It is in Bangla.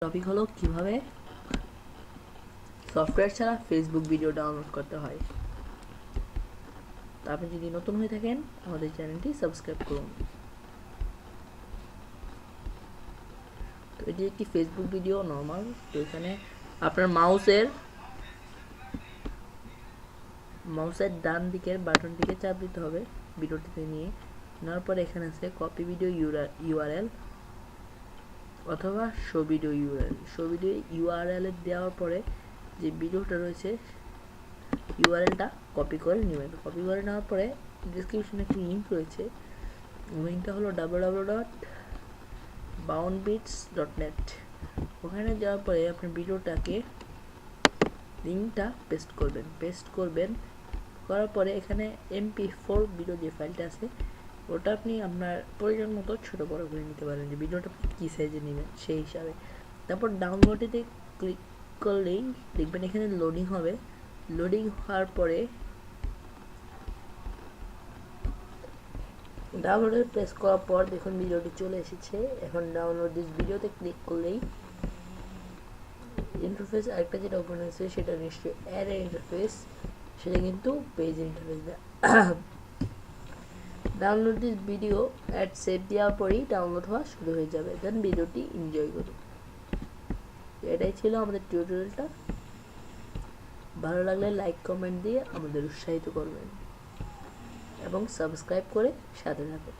টপিক হলো কিভাবে সফটওয়্যার ছাড়া ফেসবুক ভিডিও ডাউনলোড করতে হয়। তো আপনি যদি নতুন হয়ে থাকেন আমাদের চ্যানেলটি সাবস্ক্রাইব করুন। তো এটি একটি ফেসবুক ভিডিও নর্মাল। তো এখানে আপনার মাউসের ডান দিকের বাটনটিকে চাপ দিতে হবে ভিডিওটিতে নিয়ে নেওয়ার পরে এখানে আছে কপি ভিডিও ইউআরএল অথবা শো ভিডিও ইউআরএল দেওয়ার পরে যে ভিডিওটা রয়েছে ইউআরএলটা কপি করে নেবেন। কপি করে নেওয়ার পরে ডেসক্রিপশনে একটি লিঙ্ক রয়েছে, লিঙ্কটা হলো www.boundbits.net। ওখানে যাওয়ার পরে আপনি ভিডিওটাকে লিঙ্কটা পেস্ট করবেন করার পরে এখানে MP4 ভিডিও যে ফাইলটা আছে ওটা আপনি আপনার প্রয়োজন মতো ছোটো বড়ো করে নিতে পারেন, যে ভিডিওটা আপনি কী সাইজে নেবেন সেই হিসাবে। তারপর ডাউনলোডেতে ক্লিক করলেই দেখবেন এখানে লোডিং হবে। লোডিং হওয়ার পরে ডাউনলোডে প্রেস করার পর দেখুন ভিডিওটি চলে এসেছে। এখন ডাউনলোড দিস ভিডিওতে ক্লিক করলেই ইন্টারফেস আরেকটা যেটা ওপেন হয়েছে সেটা নিশ্চয়ই অ্যারে ইন্টারফেস, সেটা কিন্তু পেজ ইন্টারফেস দেয়। Download this video and save দেওয়ার পরেই ডাউনলোড হওয়া শুরু হয়ে যাবে। দেন ভিডিওটি এনজয় করুন। এটাই ছিল আমাদের টিউটোরিয়ালটা। ভালো লাগলে লাইক কমেন্ট দিয়ে আমাদের উৎসাহিত করবেন এবং সাবস্ক্রাইব করে সাথে থাকুন।